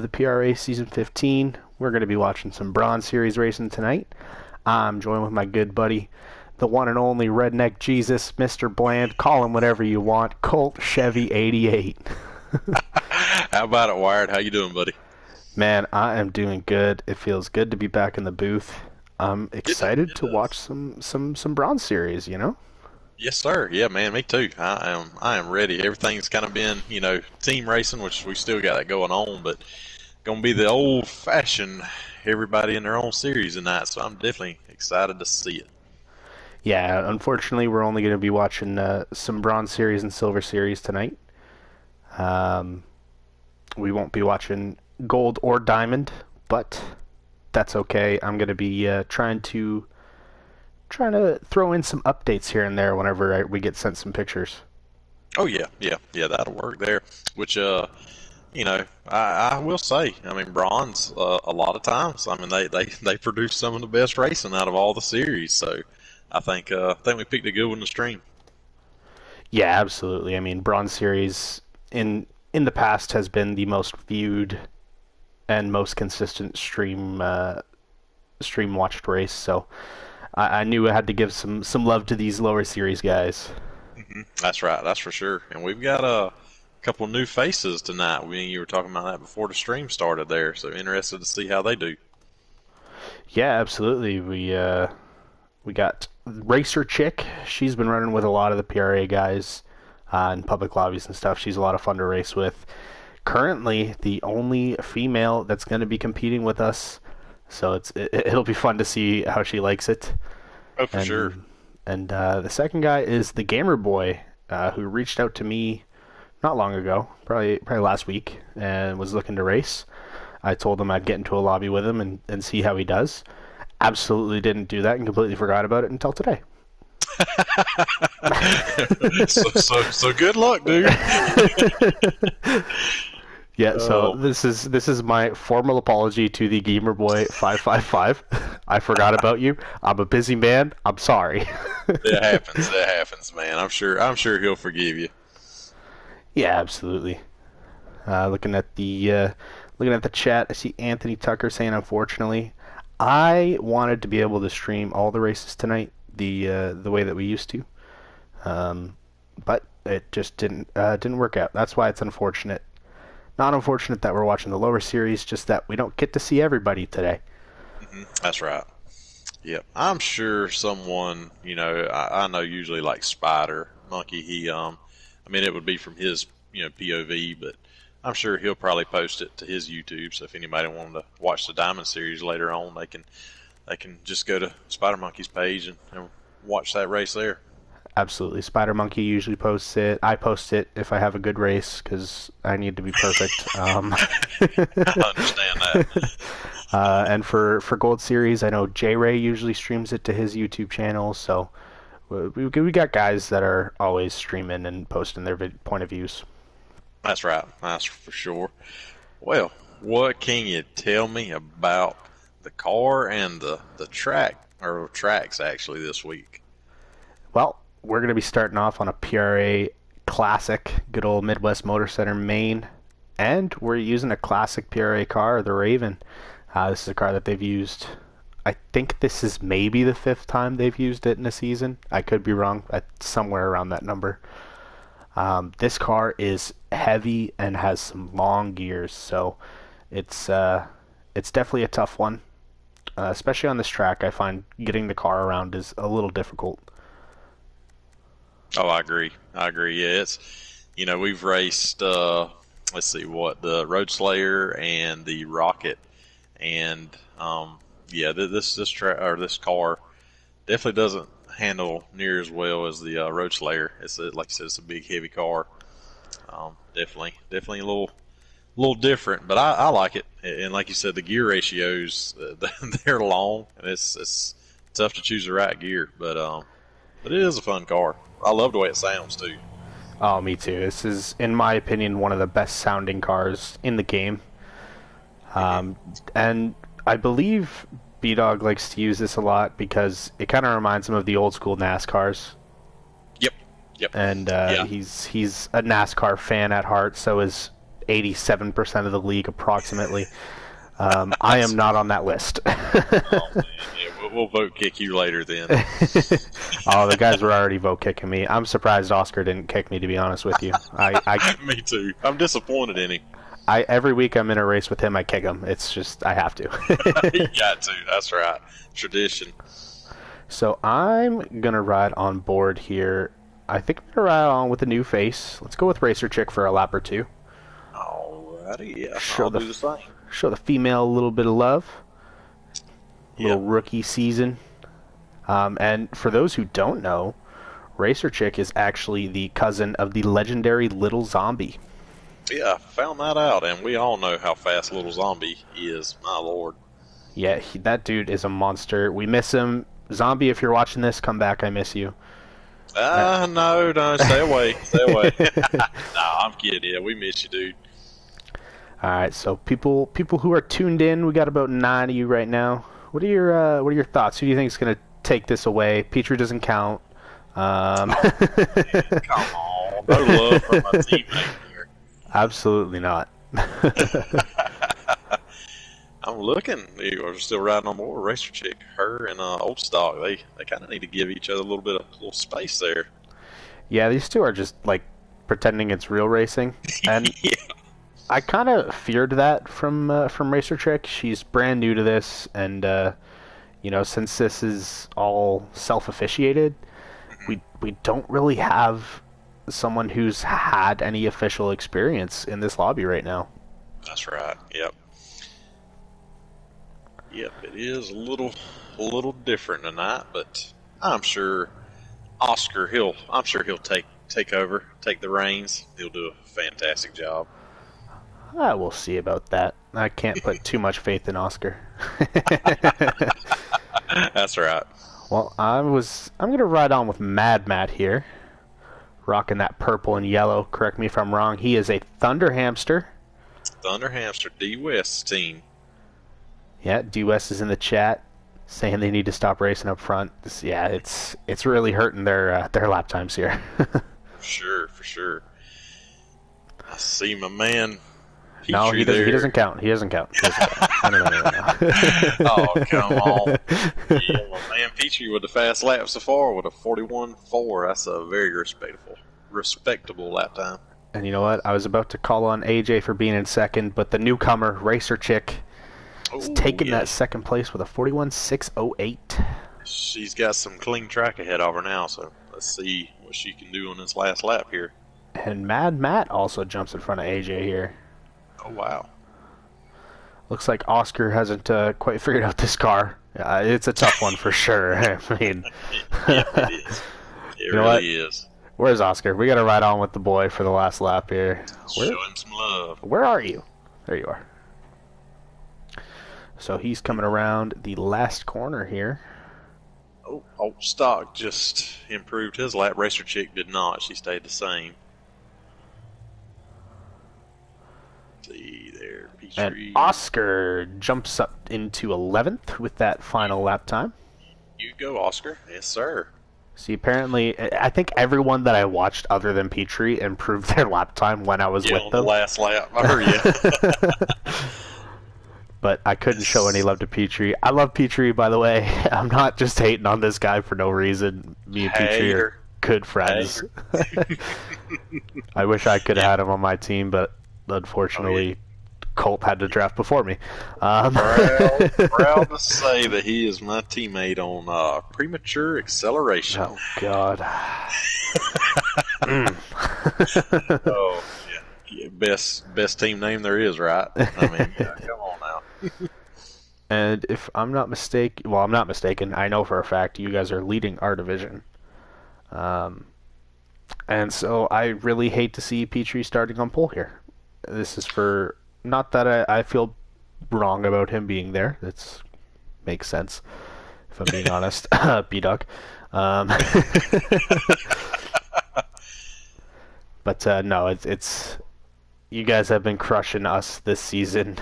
of the PRA Season 15. We're going to be watching some Bronze Series racing tonight. I'm joined with my good buddy, the one and only Redneck Jesus, Mr. Bland. Call him whatever you want. Colt Chevy 88. How about it, Wired? How you doing, buddy? Man, I am doing good. It feels good to be back in the booth. I'm excited It to does. watch some Bronze Series, you know? Yes, sir. Yeah, man, me too. I am ready. Everything's kind of been, team racing, which we still got that going on, but gonna be the old fashioned everybody in their own series tonight. So I'm definitely excited to see it. Yeah, unfortunately, we're only going to be watching some Bronze Series and Silver Series tonight. Um, we won't be watching Gold or Diamond, but that's okay. I'm going to be trying to throw in some updates here and there whenever we get sent some pictures. Oh yeah, that'll work there. Which I will say, I mean, bronze a lot of times. I mean, they produce some of the best racing out of all the series. So I think we picked a good one to stream. Yeah, absolutely. I mean, Bronze Series in the past has been the most viewed and most consistent stream watched race. So I knew I had to give some love to these lower series guys. That's right. That's for sure. And we've got a couple new faces tonight. You were talking about that before the stream started there. So interested to see how they do. Yeah, absolutely. We got Racer Chick. She's been running with a lot of the PRA guys in public lobbies and stuff. She's a lot of fun to race with. Currently, the only female that's going to be competing with us. So it'll be fun to see how she likes it. Oh, for sure. And the second guy is the Gamer Boy, who reached out to me not long ago, probably last week, and was looking to race. I told him I'd get into a lobby with him and see how he does. Absolutely didn't do that and completely forgot about it until today. So good luck, dude. Yeah, so this is my formal apology to the Gamer Boy 555. I forgot about you. I'm a busy man. I'm sorry. It happens. It happens, man. I'm sure he'll forgive you. Yeah, absolutely. Looking at the chat, I see Anthony Tucker saying, unfortunately, I wanted to be able to stream all the races tonight the way that we used to, but it just didn't work out. That's why it's unfortunate. Not unfortunate that we're watching the lower series, just that we don't get to see everybody today. That's right. Yep. I'm sure someone, I know usually like Spider Monkey. I mean, it would be from his, POV, but I'm sure he'll probably post it to his YouTube. So if anybody wanted to watch the Diamond Series later on, they can just go to Spider Monkey's page and watch that race there. Absolutely. Spider Monkey usually posts it. I post it if I have a good race because I need to be perfect. I understand that. And for Gold Series, I know J Ray usually streams it to his YouTube channel. So we got guys that are always streaming and posting their point of views. That's right. That's for sure. Well, what can you tell me about the car and the track, or tracks actually, this week? Well, we're going to be starting off on a PRA classic, good old Midwest Motor Center main, and we're using a classic PRA car, the Raven. This is a car that they've used. I think this is maybe the fifth time they've used it in a season. I could be wrong, somewhere around that number. This car is heavy and has some long gears, so it's definitely a tough one, especially on this track. I find getting the car around is a little difficult. Oh, I agree. Yeah, we've raced, let's see, the Road Slayer and the Rocket, and yeah, this car definitely doesn't handle near as well as the Road Slayer. Like you said, it's a big, heavy car. Definitely a little different, but I like it. And like you said, the gear ratios they're long, and it's tough to choose the right gear. But it is a fun car. I love the way it sounds too. Oh, me too. This is, in my opinion, one of the best sounding cars in the game. And I believe B-Dog likes to use this a lot because it kind of reminds him of the old school NASCARs. Yep. And Yeah. he's a NASCAR fan at heart, so is 87% of the league approximately. I am not on that list. Oh man, yeah, we'll vote kick you later then. Oh, the guys were already vote kicking me. I'm surprised Oscar didn't kick me, to be honest with you. Me too. I'm disappointed in him. Every week I'm in a race with him, I kick him. It's just I have You to. got to. That's right. Tradition. So I'm gonna ride on board here. I think I'm gonna ride on with a new face. Let's go with Racer Chick for a lap or two. Alrighty, yeah, Show I'll the do the same. show the female a little bit of love. Little Yep. rookie season. And for those who don't know, Racer Chick is actually the cousin of the legendary Little Zombie. Yeah, I found that out, and we all know how fast Little Zombie is. My lord. Yeah, that dude is a monster. We miss him. Zombie, if you're watching this, come back. I miss you. No, stay away, stay away. Nah, I'm kidding. Yeah, we miss you, dude. All right, so people who are tuned in, we got about 9 of you right now. What are your thoughts? Who do you think is gonna take this away? Petrie doesn't count. Um, Man, come on, no love for my teammate here. Absolutely not. I'm looking. You're still riding on board. Racer Chick, her and Old Stock. They kind of need to give each other a little space there. Yeah, these two are just like pretending it's real racing, and Yeah. I kind of feared that from Racer Chick. She's brand new to this, and since this is all self-officiated, we don't really have someone who's had any official experience in this lobby right now. That's right. Yep. Yep. It is a little different tonight, but I'm sure I'm sure he'll take over, take the reins. He'll do a fantastic job. We'll see about that. I can't put too much faith in Oscar. That's right. Well, I'm gonna ride on with Mad Matt here, rocking that purple and yellow. Correct me if I'm wrong. He is a Thunder Hamster. Thunder Hamster D West team. Yeah, D West is in the chat saying they need to stop racing up front. It's really hurting their lap times here. For sure. I see my man No, Petrie there. he doesn't count. He doesn't count. I don't know right now. Oh, come on. Yeah, my man Petrie with the fast lap so far with a 41.4. That's a very respectable lap time. And you know what? I was about to call on AJ for being in second, but the newcomer, Racer Chick, is taking that second place with a 41.608. She's got some clean track ahead of her now, so let's see what she can do on this last lap here. And Mad Matt also jumps in front of AJ here. Oh, wow. Looks like Oscar hasn't quite figured out this car. It's a tough one for sure. I mean, Yeah, it is. It You know what? really is. Where's Oscar? We got to ride on with the boy for the last lap here. Show him some love. Where are you? There you are. So he's coming around the last corner here. Oh, Old Stock just improved his lap. Racer Chick did not. She stayed the same. See there, And Petrie. Oscar jumps up into 11th with that final lap time. You go, Oscar. Yes, sir. See, apparently, I think everyone that I watched other than Petrie improved their lap time when I was Yeah, with on them. the last lap. I heard you. But I couldn't show any love to Petrie. I love Petrie, by the way. I'm not just hating on this guy for no reason. Me and Petrie are Hater. good friends. I wish I could have had him on my team, but unfortunately, Colt had to draft before me. Proud to say that he is my teammate on premature acceleration. Oh, God. Oh, yeah. Best team name there is, right? I mean, yeah, come on now. And if I'm not mistaken, well, I'm not mistaken. I know for a fact you guys are leading our division. And so I really hate to see Petrie starting on pole here. This is for, not that I feel wrong about him being there. That makes sense, if I'm being honest. B-Duck. But no, it's you guys have been crushing us this season.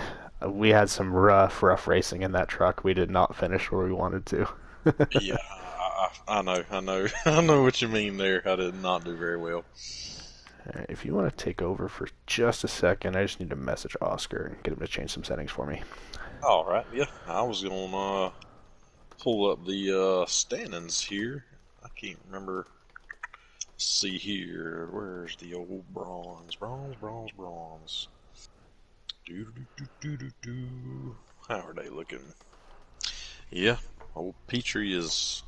We had some rough racing in that truck. We did not finish where we wanted to. Yeah, I know, I know what you mean there. I did not do very well. Alright, if you want to take over for just a second, I just need to message Oscar and get him to change some settings for me. All right, yeah. I was gonna pull up the standings here. I can't remember. Let's see here. Where's the old bronze? Bronze. Do. How are they looking? Yeah, old Petrie is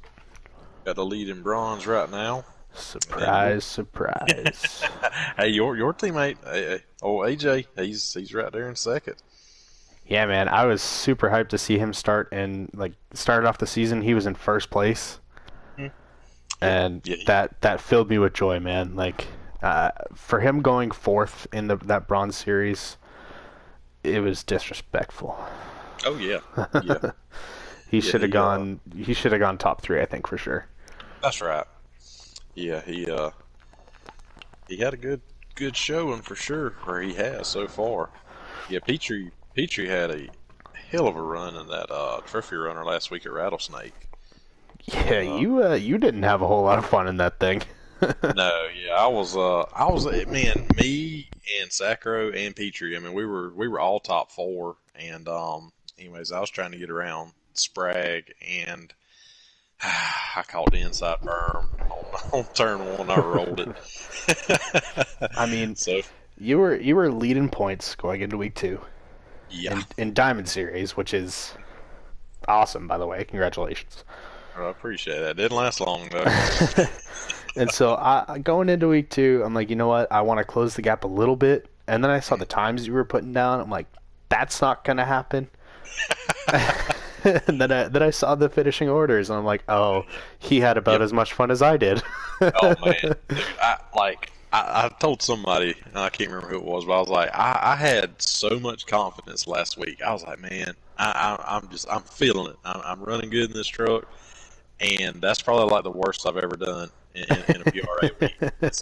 got the lead in bronze right now. And Surprise, surprise. hey, your teammate, oh AJ, he's right there in second. Yeah, man, I was super hyped to see him started off the season. He was in first place, Hmm. Yeah, and yeah, that filled me with joy, man. For him going fourth in that bronze series, it was disrespectful. oh yeah, yeah, He yeah. should have gone. He should have gone top three, I think, for sure. That's right. Yeah, he had a good showing for sure, or he has so far. Yeah, Petrie had a hell of a run in that trophy runner last week at Rattlesnake. Yeah, Uh, you didn't have a whole lot of fun in that thing. no, yeah, I was man, me and Sacro and Petrie. I mean, we were all top four, and anyways, I was trying to get around Sprague, and I caught the inside berm on turn one. I rolled it. I mean, So you were leading points going into week two yeah, in Diamond Series, which is awesome, by the way. Congratulations. I appreciate that. Didn't last long though. And so going into week two, I'm like, you know what? I want to close the gap a little bit. And then I saw the times you were putting down. I'm like, that's not gonna happen. And then I saw the finishing orders, and I'm like, oh, he had about Yep. as much fun as I did. Oh man, dude, I told somebody, I can't remember who it was, but I was like, I had so much confidence last week. I was like, man, I'm feeling it. I'm running good in this truck, and that's probably like the worst I've ever done in a PRA week.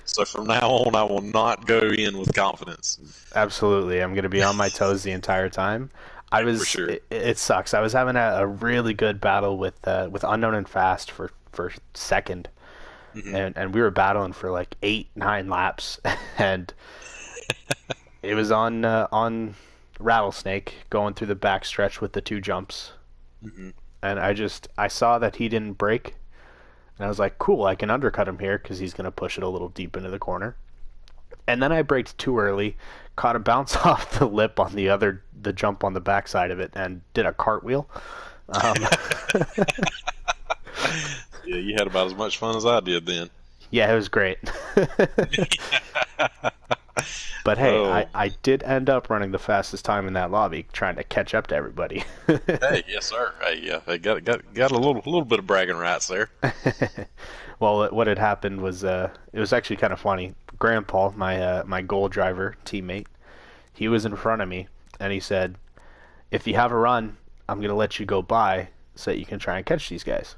So from now on, I will not go in with confidence. Absolutely, I'm gonna be on my toes the entire time. I Yeah, for was. sure. It sucks. I was having a really good battle with Unknown and Fast for second, Hmm. and we were battling for like 8, 9 laps, and it was on Rattlesnake going through the back stretch with the two jumps, Hmm. and I saw that he didn't break, and I was like, cool, I can undercut him here because he's gonna push it a little deep into the corner. And then I braked too early, caught a bounce off the lip on the jump on the backside of it, and did a cartwheel. Um, Yeah, you had about as much fun as I did then. yeah, it was great. But hey, I, Oh, I did end up running the fastest time in that lobby, trying to catch up to everybody. hey, yes, sir. Hey, yeah, they got a little bit of bragging rights there. Well, what had happened was it was actually kind of funny. Grandpa, my goal driver teammate, he was in front of me, and he said, "If you have a run, I'm gonna let you go by so that you can try and catch these guys."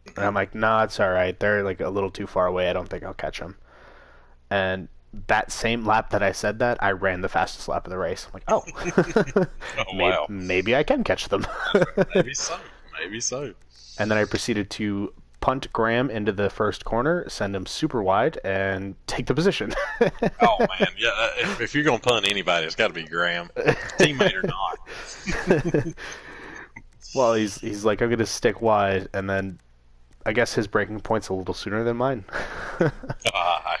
And Hmm. I'm like, "Nah, it's all right. They're like a little too far away. I don't think I'll catch them." And that same lap that I said that, I ran the fastest lap of the race. I'm like, "Oh, Oh maybe, wow, maybe I can catch them." maybe so, maybe so. And then I proceeded to punt Graham into the first corner, send him super wide, and take the position. Oh man, yeah. If you're gonna punt anybody, it's got to be Graham, teammate or not. Well, he's like, I'm gonna stick wide, and then I guess his breaking point's a little sooner than mine,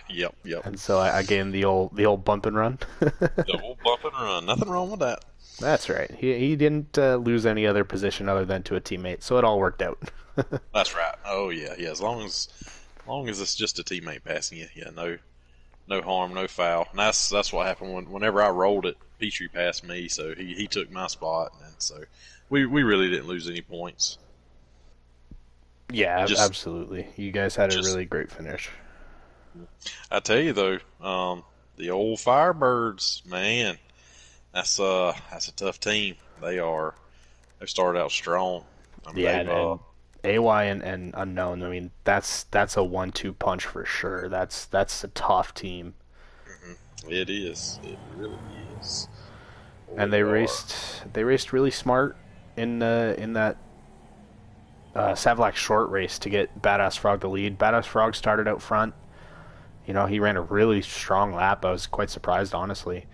Yep. and so I gave him the old bump and run. Double bump and run. Nothing wrong with that. That's right. He didn't lose any other position other than to a teammate, so it all worked out. That's right. Oh yeah. As long as it's just a teammate passing you, yeah, no harm, no foul. And that's what happened whenever I rolled it. Petrie passed me, so he took my spot, and so we really didn't lose any points. Yeah, Just absolutely. You guys had a just really great finish. I tell you though, the old Firebirds, man, that's a tough team. They started out strong. I mean Yeah, they've and AY and Unknown. I mean, that's a 1-2 punch for sure. That's a tough team, it is. It really is. Oh, and they are. they raced really smart in that Savlak short race to get Badass Frog the lead. Badass Frog started out front. He ran a really strong lap. I was quite surprised, honestly.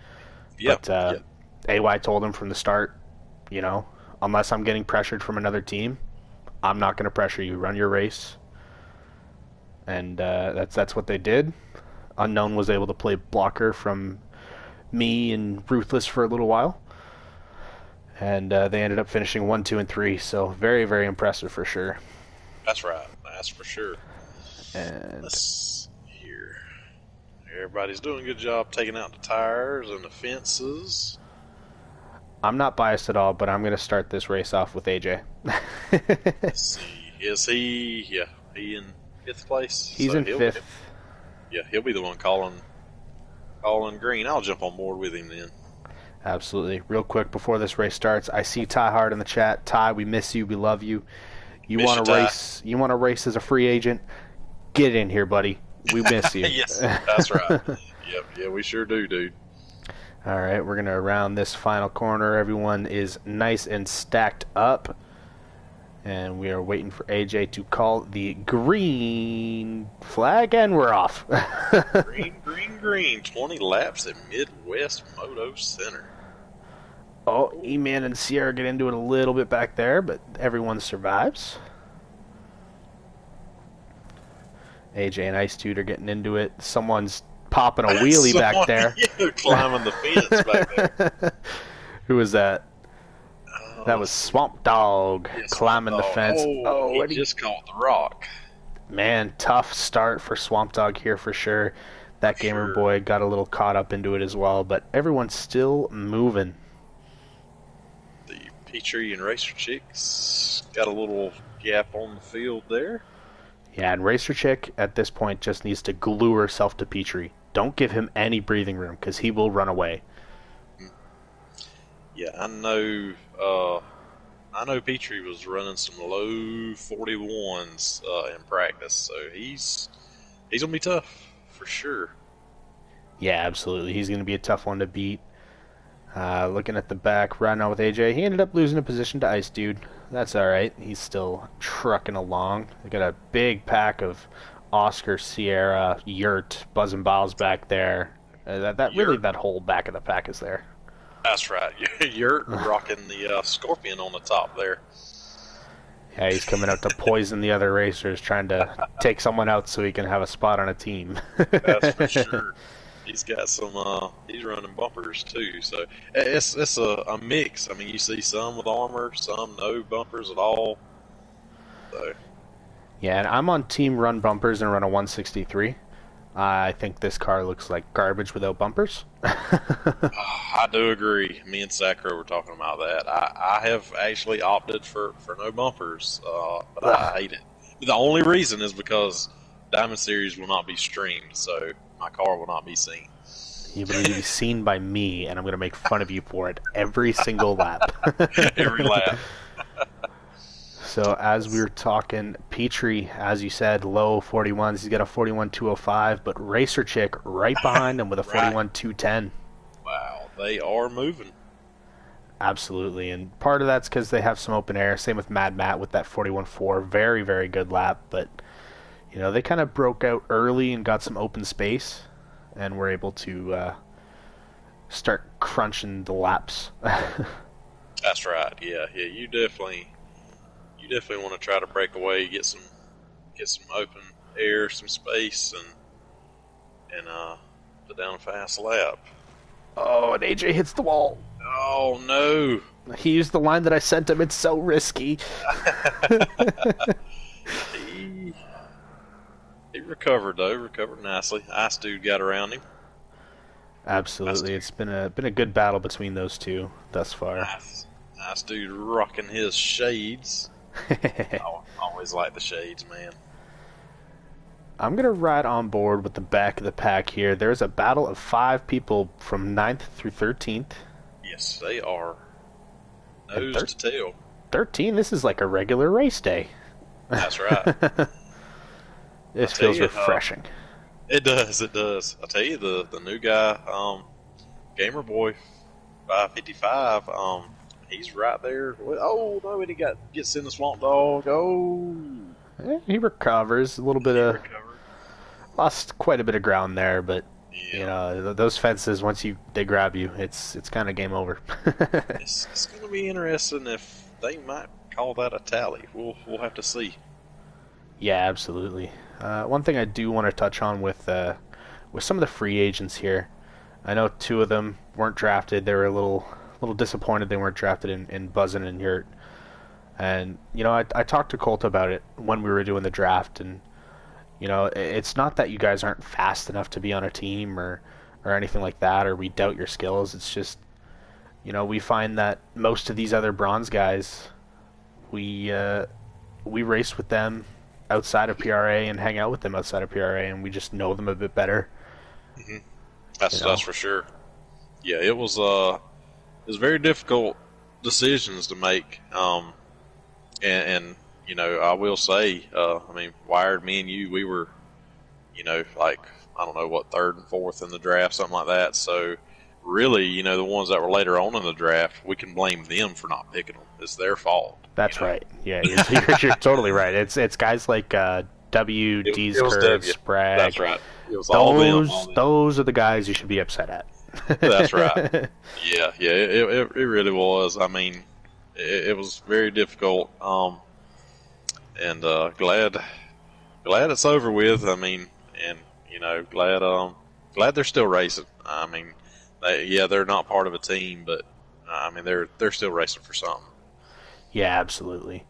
Yeah, But yeah, AY told him from the start, you know, unless I'm getting pressured from another team, I'm not going to pressure you. Run your race, and that's what they did. Unknown was able to play blocker from me and Ruthless for a little while, and they ended up finishing 1, 2, and 3. So very, very impressive for sure. that's right. That's for sure. And Let's see here. Everybody's doing a good job taking out the tires and the fences. I'm not biased at all, but I'm going to start this race off with AJ. Let's see. Is he? Yeah, he in fifth place. He's So in fifth. he'll be the one calling green. I'll jump on board with him then. Absolutely. Real quick before this race starts, I see Ty Hart in the chat. Ty, we miss you. We love you. You Miss you, want to Ty. race? You want to race as a free agent? Get in here, buddy. We miss you. Yes, that's right. Yep, yeah, we sure do, dude. All right, we're gonna round this final corner. Everyone is nice and stacked up, and we are waiting for AJ to call the green flag, and we're off. Green, green, green. 20 laps at Midwest Moto Center. Oh, E-Man and Sierra get into it a little bit back there, but everyone survives. AJ and Ice Dude are getting into it. Someone's popping a wheelie back there. Yeah, climbing the fence back there. Who was that? That was Swamp Dog Yes, climbing the fence. Oh, and he just caught the rock. Man, tough start for Swamp Dog here for sure. That gamer Sure. boy got a little caught up into it as well, but everyone's still moving. The Petrie and Racer Chicks got a little gap on the field there. Yeah, and Racer Chick at this point just needs to glue herself to Petrie. Don't give him any breathing room because he will run away. Yeah, I know. I know Petrie was running some low 41s in practice, so he's gonna be tough for sure. Yeah, absolutely. He's going to be a tough one to beat. Looking at the back, riding on with AJ, he ended up losing a position to Ice Dude. That's all right. He's still trucking along. They got a big pack of Oscar, Sierra, Yurt, Buzz and Biles back there. Really that whole back of the pack is there. That's right. You're rocking the Scorpion on the top there. Yeah, he's coming out to poison the other racers, trying to take someone out so he can have a spot on a team. That's for sure. He's got some. He's running bumpers too, so it's a mix. I mean, you see some with armor, some no bumpers at all. So Yeah, and I'm on team run bumpers and run a 163. I think this car looks like garbage without bumpers. I do agree. Me and Sacro were talking about that. I have actually opted for no bumpers, but I hate it. The only reason is because Diamond Series will not be streamed, so my car will not be seen. You will be seen by me, and I'm going to make fun of you for it every single lap. Every lap. So as we were talking, Petrie, as you said, low 41s. He's got a 41.205, but Racer Chick right behind him with a Right. 41.210. Wow, they are moving. Absolutely, and part of that's because they have some open air. Same with Mad Matt with that 41.4. Very, very good lap, but they kind of broke out early and got some open space, and were able to start crunching the laps. That's right. Yeah. You definitely want to try to break away, get some open air, some space, and put down a fast lap. Oh, and AJ hits the wall. Oh no! He used the line that I sent him. It's so risky. He recovered though. Recovered nicely. Ice Dude got around him. Absolutely, it's been a good battle between those two thus far. Ice Dude rocking his shades. I always like the shades, man. I'm going to ride on board with the back of the pack here. There's a battle of 5 people from 9th through 13th. Yes, they are. Nose to tail. 13? This is like a regular race day. That's right. This feels refreshing. It does. I tell you, the new guy, Gamer Boy 555, he's right there. Oh no, and he gets in the Swamp Dog. Oh, He recovers. A little bit of lost quite a bit of ground there, but you Yeah, know those fences once they grab you, it's kind of game over. it's going to be interesting if they might call that a tally. We'll have to see. Yeah, absolutely. One thing I do want to touch on with some of the free agents here, I know two of them weren't drafted. They were a little disappointed they weren't drafted in Buzzin and Yurt. And you know, I talked to Colt about it when we were doing the draft, and you know, it's not that you guys aren't fast enough to be on a team or anything like that, or we doubt your skills. It's just you know we find that most of these other bronze guys, we uh, we race with them outside of PRA and hang out with them outside of PRA, and we just know them a bit better. Hmm. You That's know, for sure. Yeah, it was very difficult decisions to make. And you know, I will say, I mean, Wired, me and you, we were, you know, like I don't know what, third and fourth in the draft, something like that. So really, you know, the ones that were later on in the draft, we can blame them for not picking them. It's their fault. You that's know, right. Yeah, you're totally right. It's guys like W, it D's was Curve, W. That's Sprague. right. It was all them. Those All them. those are the guys you should be upset at. That's right. Yeah, yeah. It really was. I mean, it was very difficult. And glad it's over with. I mean, and you know, glad they're still racing. I mean, they're not part of a team, but I mean, they're still racing for something. Yeah, absolutely.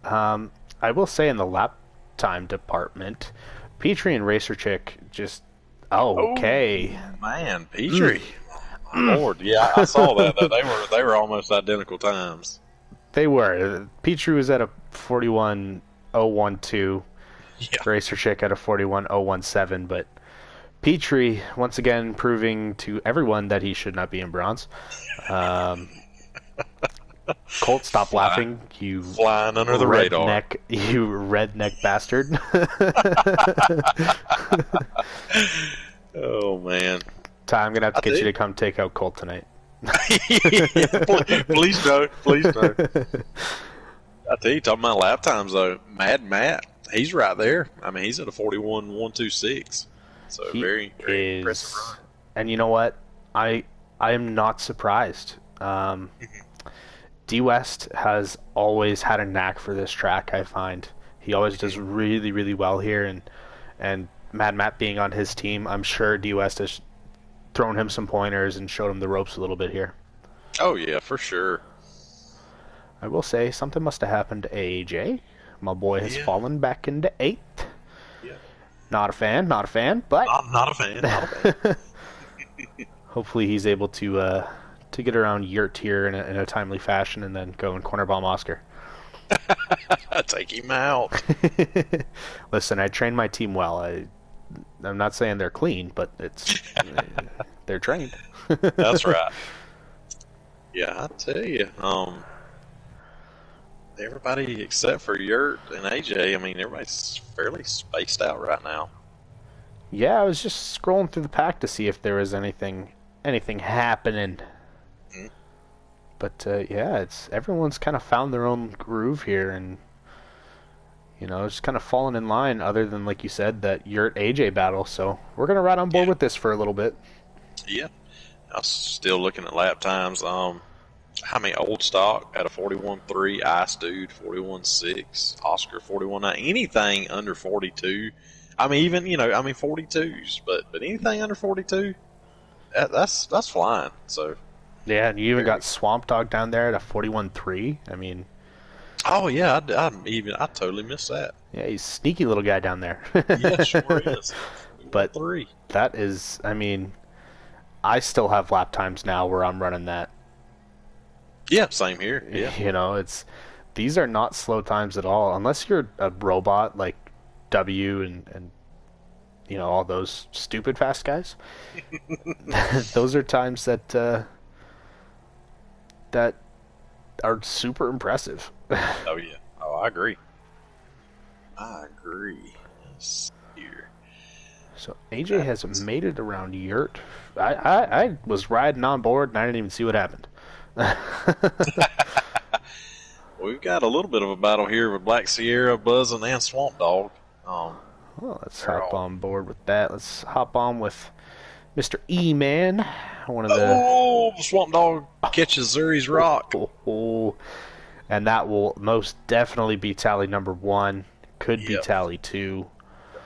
I will say in the lap time department, Petrie and Racer Chick just Oh okay. man, Mm, Petrie, my lord, yeah, I saw that. They were almost identical times. they were. Petrie was at a 41.012, Yeah, Racer Chick at a 41.017, but Petrie once again proving to everyone that he should not be in bronze. Um, Colt, stop fly, laughing, you flying under the radar. you redneck bastard. Oh man, Ty, I'm gonna have to I get you did. to come take out Colt tonight. Yeah, please no, please no. I tell you, talking about lap times though, Mad Matt, he's right there. I mean, he's at a 41.126. So He very, very impressive is, run. and you know what? I I am not surprised. D West has always had a knack for this track. I find he always does really really well here, and Mad Matt being on his team, I'm sure D West has thrown him some pointers and showed him the ropes a little bit here. Oh yeah, for sure. I will say something must have happened to AJ. My boy has Yeah, fallen back into eighth. yeah. Not a fan, but I'm not a fan. Not a fan. hopefully he's able to get around Yurt here in a timely fashion and then go and corner bomb Oscar. Take him out. Listen, I train my team well. I'm not saying they're clean, but it's they're trained. That's right. Yeah, I tell you. Everybody except for Yurt and AJ. I mean, everybody's fairly spaced out right now. Yeah, I was just scrolling through the pack to see if there was anything happening. Mhm. But yeah, it's everyone's kind of found their own groove here, and you know, it's kind of fallen in line. Other than like you said, that Yurt AJ battle. So we're gonna ride on board Yeah, with this for a little bit. yeah. I was still looking at lap times. How many old stock at a 41.3, Ice Dude 41.6, Oscar 41.9, anything under 42. I mean, even I mean 42s, but anything under 42, that's flying. So Yeah, and you even very. got Swamp Dog down there at a 41.3. I mean, Oh yeah, I totally missed that. yeah, he's a sneaky little guy down there. Yeah, sure is. But 41.3. that is, I mean, I still have lap times now where I'm running that. Yeah, same here. Yeah, You know, it's these are not slow times at all, unless you're a robot like W and you know all those stupid fast guys. Those are times that are super impressive. oh yeah. Oh, I agree. I agree. Let's see here. So AJ has made it around Yurt. I was riding on board and I didn't even see what happened. We've got a little bit of a battle here with Black Sierra, Buzzin', and Swamp Dog. Um, Well, let's They're hop all. on board with that. Let's hop on with Mr. E-Man, one of the... Oh, Swamp Dog catches Zuri's Oh, rock. oh, oh. And that will most definitely be tally number one. Could be Yep. tally two.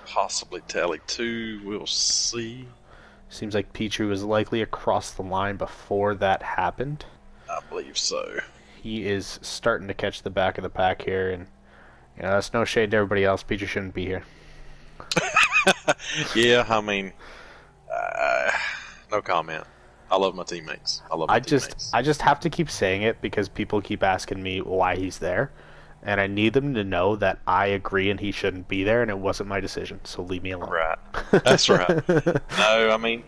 Possibly tally two. We'll see. Seems like Pichu was likely across the line before that happened. I believe so. He is starting to catch the back of the pack here, and that's no shade to everybody else. Pichu shouldn't be here. Yeah, I mean, uh, no comment. I love my teammates. I love my teammates. I just have to keep saying it because people keep asking me why he's there, and I need them to know that I agree and he shouldn't be there, and it wasn't my decision. So leave me alone. Right. That's right. No, I mean,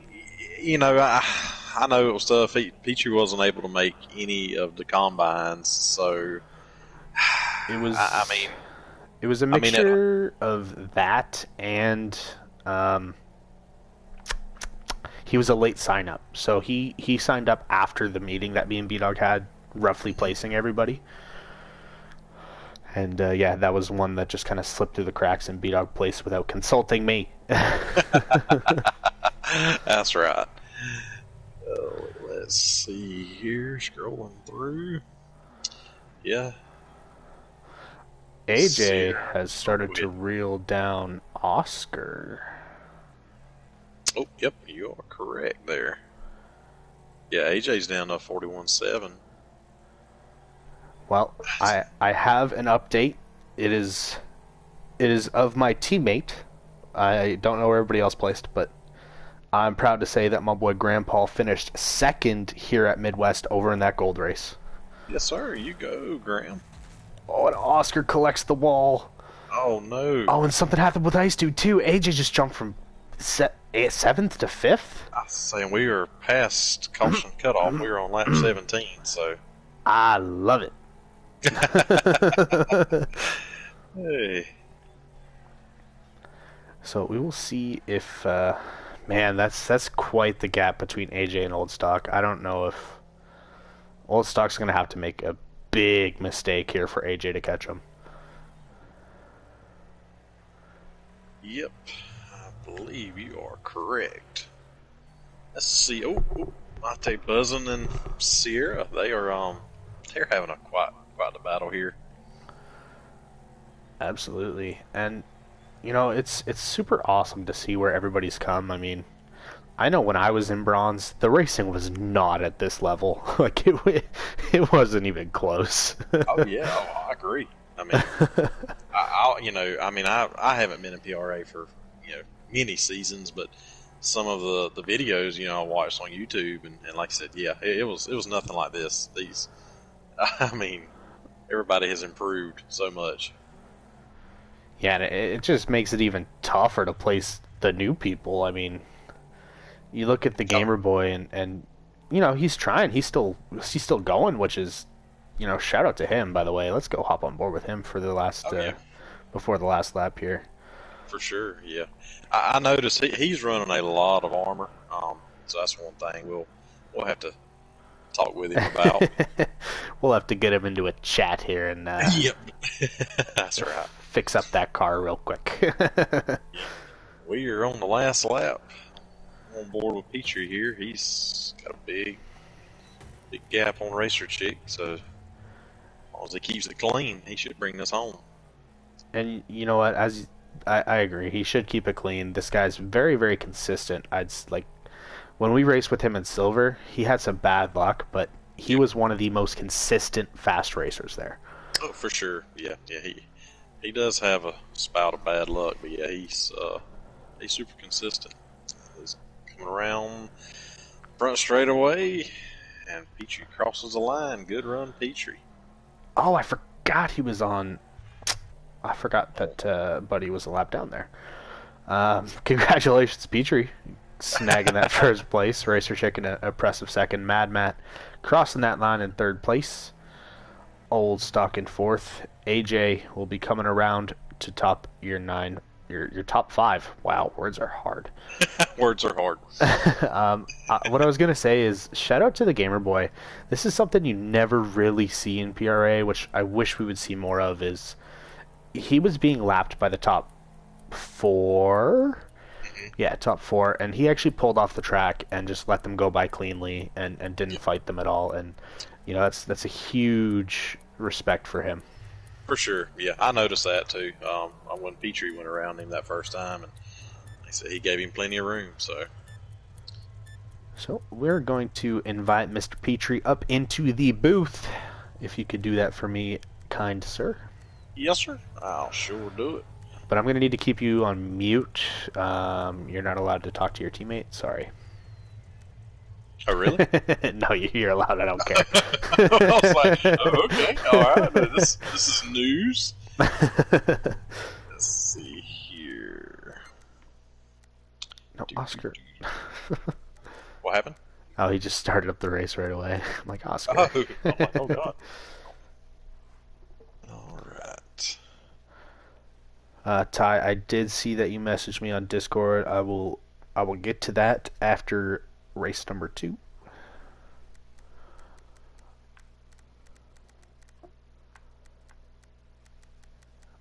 I know it was tough. Pichu wasn't able to make any of the combines, so It was. I mean, It was a I mean, mixture of that and he was a late sign up. So he signed up after the meeting that me and B-Dog had, roughly placing everybody. And yeah, that was one that just kind of slipped through the cracks and B-Dog placed without consulting me. that's right. Let's see here. Scrolling through. Yeah. AJ has started to reel down Oscar. Oh, yep, you are correct there. Yeah, AJ's down to 41-7. Well, I have an update. It is of my teammate. I don't know where everybody else placed, but I'm proud to say that my boy Grandpa finished second here at Midwest over in that gold race. Yes, sir. You go, Graham. Oh, and Oscar collects the wall. Oh, no. Oh, and something happened with Ice Dude too. AJ just jumped from seventh to fifth. I was saying we are past caution cutoff. We were on lap 17, so. I love it. Hey. So we will see if, man, that's quite the gap between AJ and Old Stock. I don't know if Old Stock's going to have to make a big mistake here for AJ to catch him. Yep. I believe you are correct. Let's see. Mate Buzzin and Sierra. They're having a quite a battle here. Absolutely. And it's super awesome to see where everybody's come. I mean, I know when I was in bronze, the racing was not at this level. Like it wasn't even close. Oh yeah, I agree. I mean, I haven't been in PRA for many seasons, but some of the videos I watched on YouTube and like I said, yeah, it was nothing like this. I mean, everybody has improved so much. Yeah, and it just makes it even tougher to place the new people. I mean, you look at the Gamer Boy and he's trying. He's still going, which is shout out to him, by the way. Let's go hop on board with him for the last before the last lap here. For sure, yeah. I noticed he's running a lot of armor. So that's one thing we'll have to talk with him about. We'll have to get him into a chat here and yep. That's right. Fix up that car real quick. Yeah. We are on the last lap. I'm on board with Petrie here. He's got a big gap on Racer Chick, so as long as he keeps it clean, he should bring this home. And you know what? I agree, he should keep it clean. This guy's very, very consistent. When we raced with him in silver, he had some bad luck, but he was one of the most consistent fast racers there. Oh, for sure. Yeah. He does have a spout of bad luck, but yeah, he's super consistent. He's coming around front straightaway, and Petrie crosses the line. Good run, Petrie. Oh, I forgot he was on. I forgot that Buddy was a lap down there. Congratulations, Petrie, snagging that first place. Racer Chick in an impressive second. Mad Matt crossing that line in third place. Old Stock in fourth. AJ will be coming around to top your top five. Wow, words are hard. Words are hard. What I was gonna say is shout out to the Gamer Boy. This is something you never really see in PRA, which I wish we would see more of. Is he was being lapped by the top four. Hmm. Yeah, top four, and he actually pulled off the track and just let them go by cleanly and didn't Yeah, fight them at all. And that's a huge respect for him. for sure. Yeah, I noticed that too. When Petrie went around him that first time, and he said he gave him plenty of room. So So we're going to invite Mr. Petrie up into the booth. If you could do that for me, kind sir. yes, sir. I'll sure do it. But I'm going to need to keep you on mute. You're not allowed to talk to your teammate. Sorry. Oh, really? No, you're allowed. I don't I was like, care. oh, okay, all right. This is news. Let's see here. No, Oscar. What happened? Oh, he just started up the race right away. I'm like, Oh, Oscar. I'm like, oh god. All right. Ty, I did see that you messaged me on Discord. I will get to that after race number 2.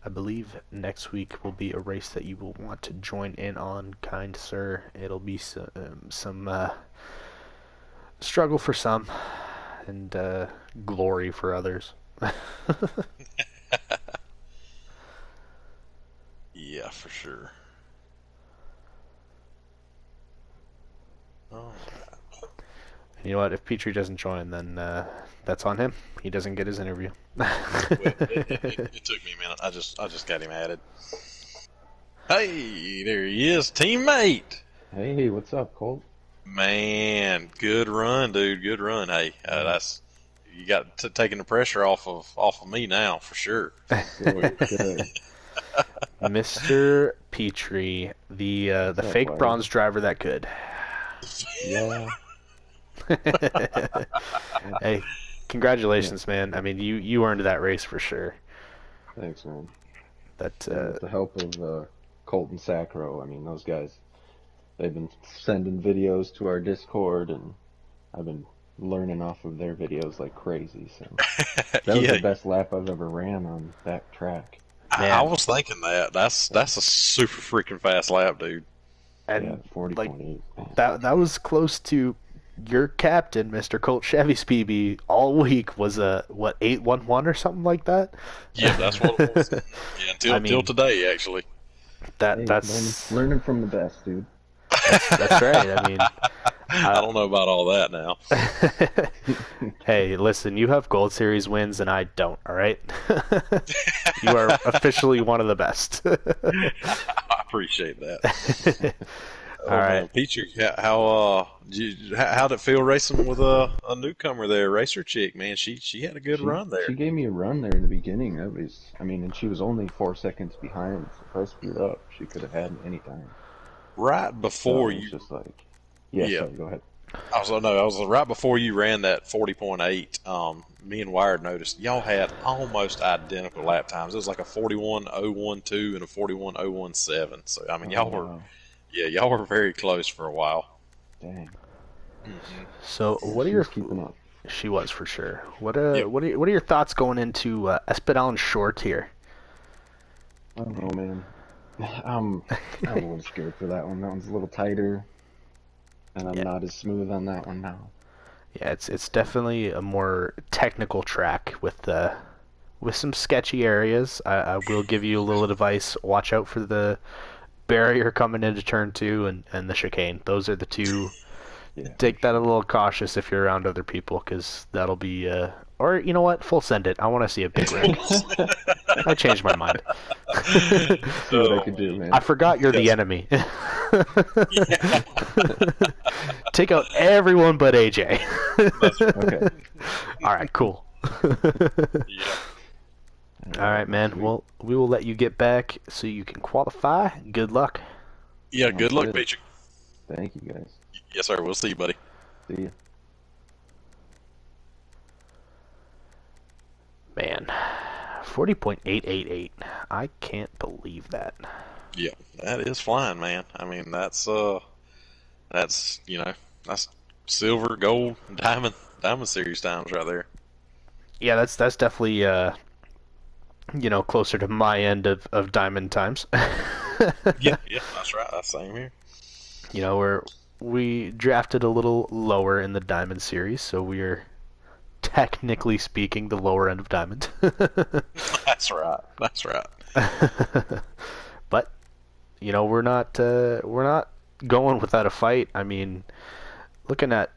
I believe next week will be a race that you will want to join in on, kind sir. It'll be some struggle for some and glory for others. Yeah, for sure. All You know what? If Petrie doesn't join, then that's on him. He doesn't get his interview. right. Well, it took me a minute. I just got him added. Hey, there he is, teammate. Hey, what's up, Colt? Man, good run, dude. Good run. Hey, that's you got taking the pressure off of me now for sure. Good, good. Mr. Petrie, the What's up, fake buddy? bronze driver that could. Yeah, Hey, congratulations, man. I mean, you earned that race for sure. thanks, man. That And with the help of Colt and Sacro, I mean, those guys, they've been sending videos to our Discord, and I've been learning off of their videos like crazy. So that was Yeah, the best lap I've ever ran on that track. I man, was thinking that. That's a super freaking fast lap, dude. Yeah, and like 40.8. Man. that was close to your captain, Mr. Colt Chevy's PB all week was a what 811 or something like that. Yeah, that's what it was. Yeah, until I until mean today, actually. that Hey, that's learning from the best, dude. that's right. I mean, I don't know about all that now. hey, listen, you have Gold Series wins and I don't. All right, you are officially one of the best. I appreciate that. All Oh right. man, Petrie, how'd it feel racing with a newcomer there, racer chick? Man, she had a good She run there. she gave me a run there in the beginning. That was, I mean, and she was only 4 seconds behind. So if I screwed up, she could have had me anytime. Right So before it was you, just like, yeah, yeah, sorry, go ahead. I was right before you ran that 40.8. Me and Wired noticed y'all had almost identical lap times. It was like a 41.012 and a 41.017. So I mean, Oh wow, y'all were very close for a while. dang. Hmm. So, Yeah, what are she your was keeping up. she was for sure. What Yep. what are your thoughts going into Espadon Short here? I don't know, man. I'm a little scared for that one. That one's a little tighter, and I'm Yeah, not as smooth on that one now. yeah, it's definitely a more technical track with some sketchy areas. I will give you a little advice. Watch out for the barrier coming into turn 2 and the chicane. Those are the two. Yeah, for Take that a sure. little cautious if you're around other people, because that'll be or you know what, full send it. I want to see a big wreck. I changed my mind. See what I Oh could do, man. I man. forgot you're the Yes. enemy. Yeah. Take out everyone but AJ. That's right. Okay. All right, cool. All Yeah. right, Well, man. sweet. Well, we will let you get back so you can qualify. Good luck. Yeah. Sounds Good luck, good. Petrie. Thank you, guys. Yes, sir. We'll see you, buddy. See ya. Man, 40.888. I can't believe that. Yeah, that is flying, man. I mean, that's that's silver, gold, diamond series times right there. Yeah, that's definitely closer to my end of diamond times. Yeah, yeah, that's right. That's same here. You know, we drafted a little lower in the Diamond series, so we're technically speaking the lower end of Diamond. That's right. That's right. But you know, we're not going without a fight. I mean, looking at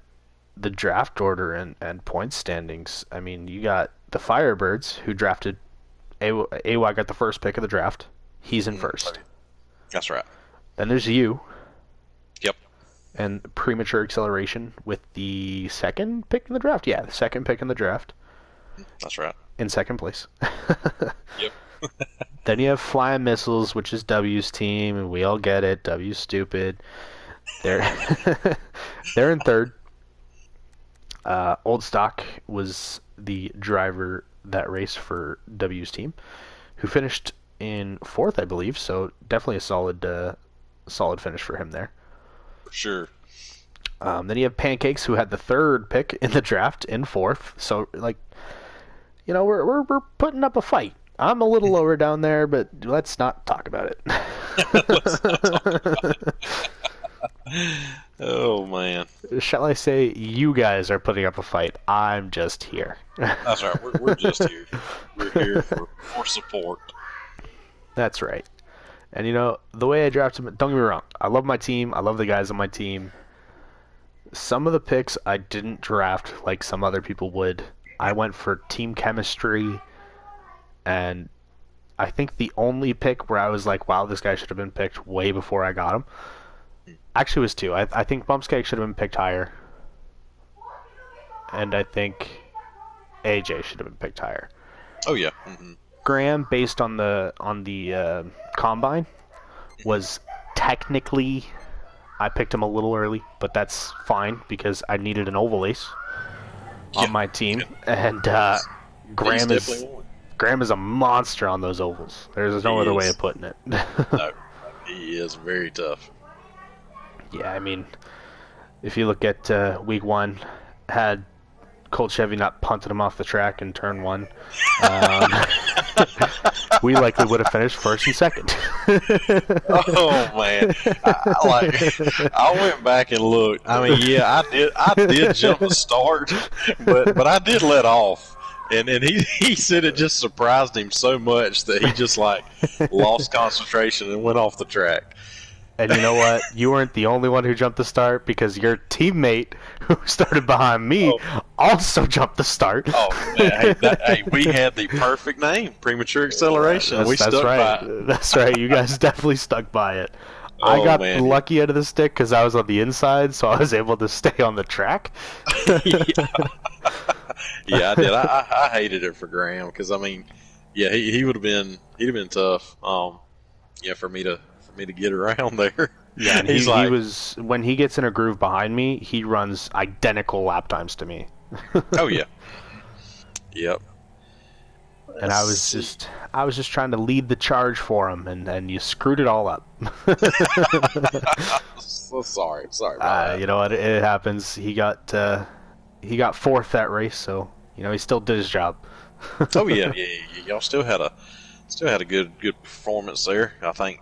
the draft order and point standings, I mean, you got the Firebirds who drafted AY got the first pick of the draft. He's in first. That's right. Then there's you Yep. and premature acceleration with the second pick in the draft. Yeah, the second pick in the draft That's right. in second place. Yep. Then you have Flying Missiles, which is W's team, and we all get it. W's stupid. They're they're in third. Old Stock was the driver that race for W's team, who finished in fourth, I believe. So definitely a solid finish for him there. For sure. Then you have Pancakes, who had the third pick in the draft in fourth. So like, you know, we're putting up a fight. I'm a little lower down there, but let's not talk about it. Let's not talk about it. Oh man. Shall I say you guys are putting up a fight? I'm just here. That's right. We're just here. We're here for support. That's right. And you know, the way I drafted them, don't get me wrong, I love my team. I love the guys on my team. Some of the picks I didn't draft like some other people would. I went for team chemistry, and I think the only pick where I was like, wow, this guy should have been picked way before I got him, actually was two. I think Bumpskeg should have been picked higher, and I think AJ should have been picked higher. Oh yeah. Mm-hmm. Graham, based on the combine, was technically I picked him a little early, but that's fine because I needed an oval ace on my team, and Graham is a monster on those ovals. There's no other way of putting it. No, he is very tough. Yeah, I mean, if you look at week one, had Colt Chevy not punted him off the track in turn one, we likely would have finished first and second. Oh man, I went back and looked. I mean, yeah, I did jump the start, but I did let off, and he said it just surprised him so much that he just like lost concentration and went off the track. And you know what? You weren't the only one who jumped the start because your teammate who started behind me also jumped the start. Oh man, hey, we had the perfect name, premature acceleration. That's, we that's stuck right. by it. That's right. You guys definitely stuck by it. I got man. lucky out of the stick because I was on the inside, so I was able to stay on the track. Yeah, I did. I hated it for Graham because I mean, yeah, he'd have been tough. Yeah, for me to get around there. Yeah, and he was when he gets in a groove behind me, he runs identical lap times to me. Oh yeah. Yep. And I was just trying to lead the charge for him, and you screwed it all up. So sorry about that. You know what? It happens. He got fourth that race, so you know he still did his job. Oh yeah. Y'all still had a good performance there. I think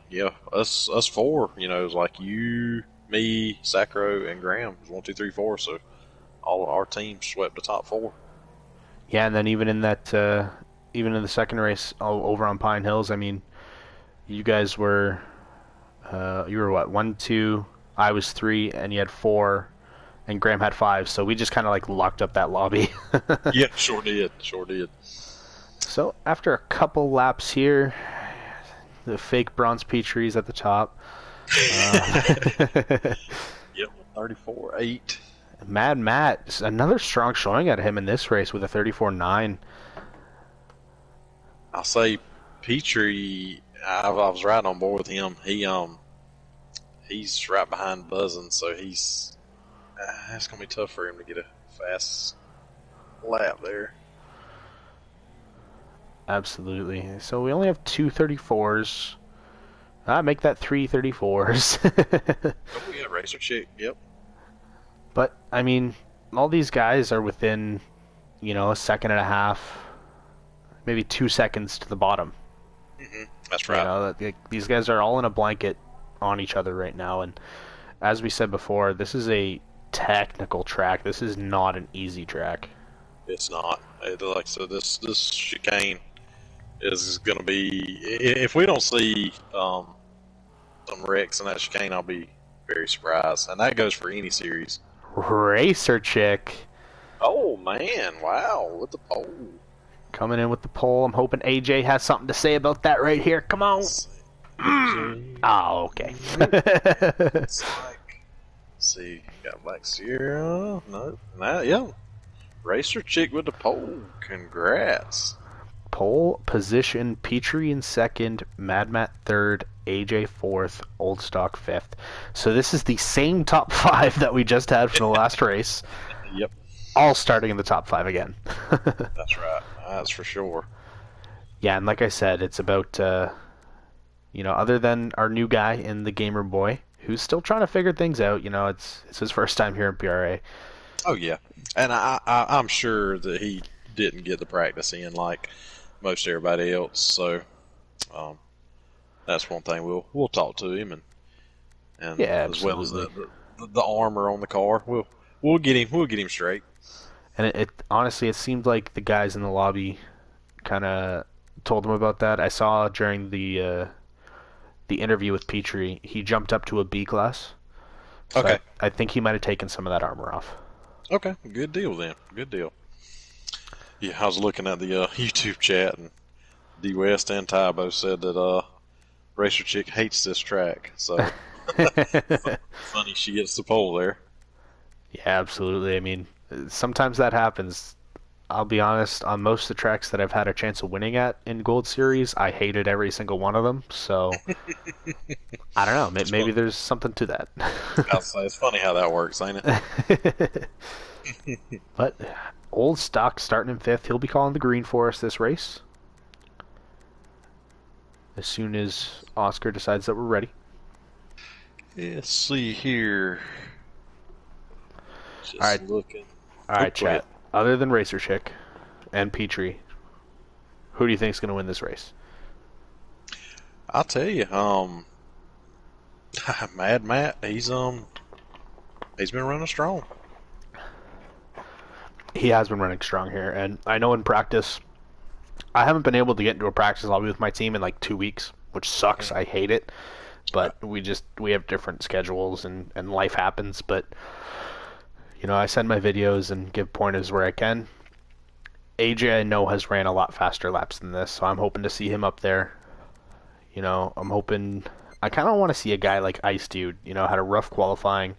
us four. You know, it was like you, me, Sacro, and Graham. It was 1, 2, 3, 4. So all of our teams swept the top four. Yeah, and then even in the second race over on Pine Hills, I mean, you guys were you were what 1, 2. I was 3, and you had 4, and Graham had 5. So we just kind of like locked up that lobby. Yeah, sure did. So after a couple laps here, the fake bronze Petrie's at the top. Yep, 34.8. Mad Matt, another strong showing at him in this race with a 34.9. I'll say Petrie. I was right on board with him. He's right behind Buzzin', so it's gonna be tough for him to get a fast lap there. Absolutely. So we only have 2 34s. Make that 3 34s. Oh yeah, racer chick. Yep. But I mean, all these guys are within, a second and a half, maybe 2 seconds to the bottom. Mm-hmm. That's You right. know, these guys are all in a blanket on each other right now, and as we said before, this is a technical track. This is not an easy track. It's not. Like so, this chicane is going to be. If we don't see some wrecks in that chicane, I'll be very surprised. And that goes for any series. Racer Chick Oh man! Wow, with the pole. coming in with the pole. I'm hoping AJ has something to say about that right here. Come on. Oh, okay. It's like, see, got Black Sierra. No, yeah. Racer Chick with the pole. Congrats. Pole position: Petrie in second, Mad Matt third, AJ fourth, Old Stock fifth. So this is the same top five that we just had from the last race, Yep, all starting in the top five again. that's right. That's for sure. Yeah, and like I said, it's about other than our new guy in the Gamer Boy, who's still trying to figure things out. It's his first time here in PRA. Oh yeah, and I'm sure that he didn't get the practice in like most everybody else. So um, that's one thing we'll talk to him and Yeah, as well as absolutely. the armor on the car. We'll get him straight. And it honestly, it seemed like the guys in the lobby kind of told him about that. I saw during the interview with Petrie, he jumped up to a B class. So Okay. I think he might have taken some of that armor off. Okay, good deal then. Good deal. Yeah, I was looking at the YouTube chat, and D West and Ty both said that Racer Chick hates this track. So funny she gets the pole there. Yeah, absolutely. I mean, sometimes that happens. I'll be honest, on most of the tracks that I've had a chance of winning at in Gold Series, I hated every single one of them. So, I don't know. It's Maybe funny. there's something to that. I'll say it's funny how that works, ain't it? But Old Stock starting in fifth. He'll be calling the green for us this race. As soon as Oscar decides that we're ready. Let's see here. Just All right. looking. All right, Go ahead. chat. Other than Racer Chick and Petrie, who do you think is going to win this race? I'll tell you, Mad Matt, he's been running strong. He has been running strong here, and I know in practice, I haven't been able to get into a practice lobby with my team in like 2 weeks, which sucks. I hate it, but we have different schedules and life happens. But I send my videos and give pointers where I can. AJ I know has ran a lot faster laps than this, so I'm hoping to see him up there. I'm hoping. I kind of want to see a guy like Ice Dude. Had a rough qualifying.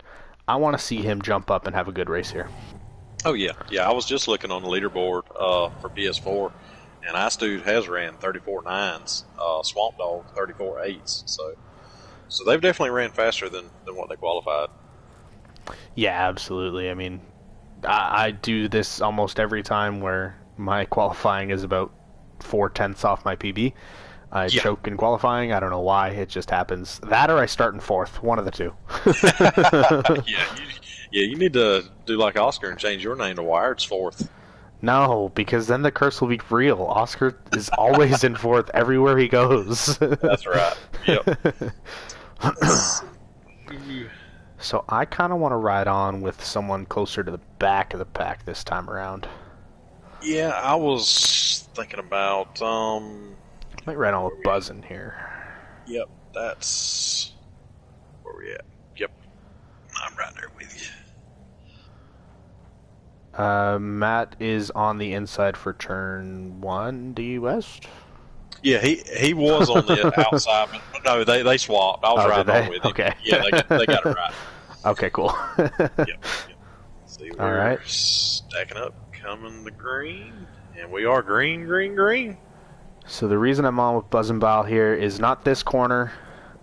I want to see him jump up and have a good race here. Oh yeah, yeah. I was just looking on the leaderboard for PS4, and Ice Dude has ran 34.9s. Swamp Dog 34.8s. So they've definitely ran faster than what they qualified. Yeah, absolutely. I mean, I do this almost every time where my qualifying is about 4/10ths off my PB. I Yeah. choke in qualifying. I don't know why. It just happens. That or I start in fourth. One of the two. You need to do like Oscar and change your name to Wired's fourth. No, because then the curse will be real. Oscar is always in fourth everywhere he goes. That's right. Yep. So I kind of want to ride on with someone closer to the back of the pack this time around. Yeah, I was thinking about Might ride on with Buzzin' here. Yep, that's where we at. Yep, I'm right there with you. Matt is on the inside for turn 1, D West. Yeah, he was on the outside, but no, they swapped. I was Oh, right did they? on with him. Okay. Yeah, they got it right. Okay, cool. Yep. See, we're All right. stacking up, coming the green, and we are green, green, green. So the reason I'm on with Buzzin' Ball here is not this corner.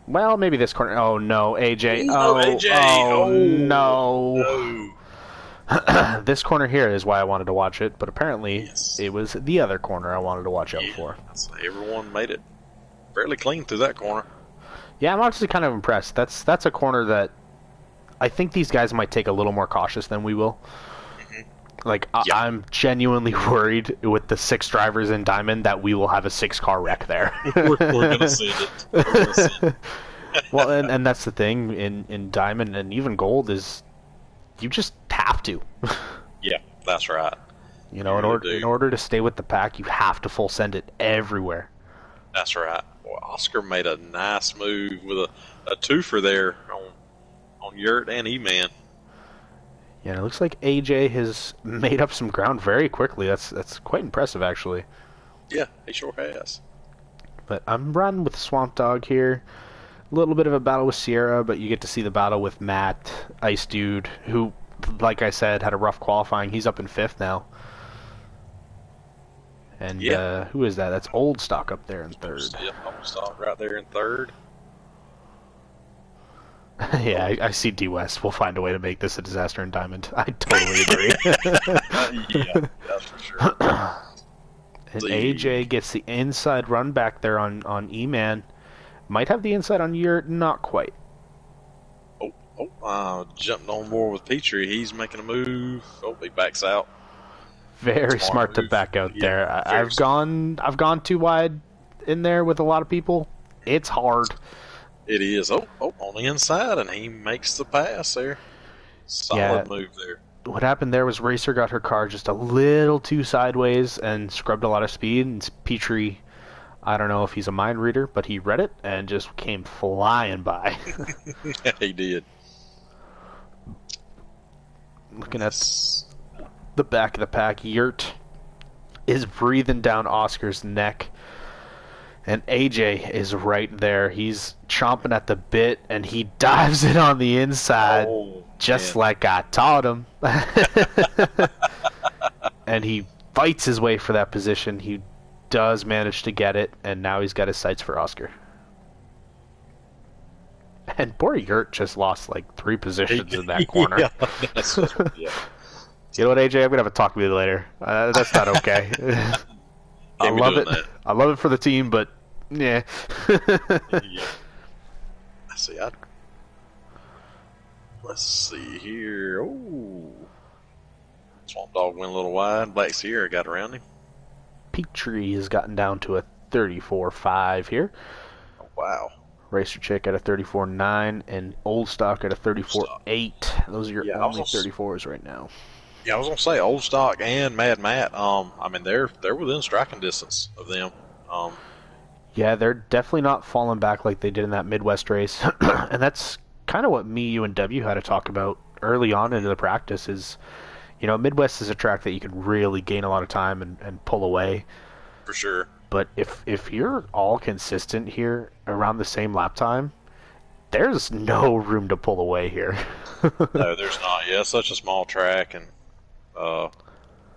Well, maybe this corner. Oh, no, AJ. No, AJ. Oh, no. No. This corner here is why I wanted to watch it, but apparently Yes. it was the other corner I wanted to watch out for. So everyone made it fairly clean through that corner. Yeah, I'm actually kind of impressed. That's a corner that I think these guys might take a little more cautious than we will. Like, Yeah, I'm genuinely worried with the 6 drivers in Diamond that we will have a 6-car wreck there. we're gonna send it. We're gonna send it. Well, and that's the thing in Diamond and even Gold is you just have to. Yeah, that's right. You You know, really in do. order to stay with the pack, you have to full send it everywhere. That's right. Boy, Oscar made a nice move with a twofer there on Yurt and E-Man. Yeah, and it looks like AJ has made up some ground very quickly. That's quite impressive, actually. Yeah, he sure has. But I'm riding with Swamp Dog here. A little bit of a battle with Sierra, but you get to see the battle with Matt, Ice Dude, who, like I said, had a rough qualifying. He's up in 5th now. And Yeah. who is that? That's Old Stock up there in 3rd. Yep, I'm gonna stop right there in 3rd. Yeah, I see D West. We'll find a way to make this a disaster in Diamond. I totally agree. Yeah, that's for sure. And AJ gets the inside run back there on E-Man. Might have the inside on Yurt, not quite. Jumped on board with Petrie. He's making a move. Oh, he backs out. Very smart to move. back out Yeah, there. very I've gone too wide in there with a lot of people. It's hard. It is. On the inside, and he makes the pass there. Solid move there. What happened there was Racer got her car just a little too sideways and scrubbed a lot of speed, and Petrie, I don't know if he's a mind reader, but he read it and just came flying by. He did. Looking at the back of the pack, Yurt is breathing down Oscar's neck, and AJ is right there. He's chomping at the bit, and he dives in on the inside, just man. like I taught him. And he fights his way for that position. He does manage to get it, and now he's got his sights for Oscar. And poor Yurt just lost like 3 positions in that corner. Yeah. You know what, AJ? I'm gonna have a talk with you later. That's not okay. I love it. That. I love it for the team, but yeah. Yeah. Let's see here. Oh, Swamp Dog went a little wide. Black Sierra got around him. Petrie has gotten down to a 34.5 here. Oh, wow. Racer Chick at a 34.9 and Old Stock at a 34.8. Those are your only 34s right now. Yeah, I was gonna say Old Stock and Mad Matt. I mean they're within striking distance of them. Yeah, they're definitely not falling back like they did in that Midwest race, and that's kind of what me, you, and W had to talk about early on into the practice. Is Midwest is a track that you can really gain a lot of time and pull away. For sure. But if you're all consistent here around the same lap time, there's no room to pull away here. No, there's not. Yeah, it's such a small track and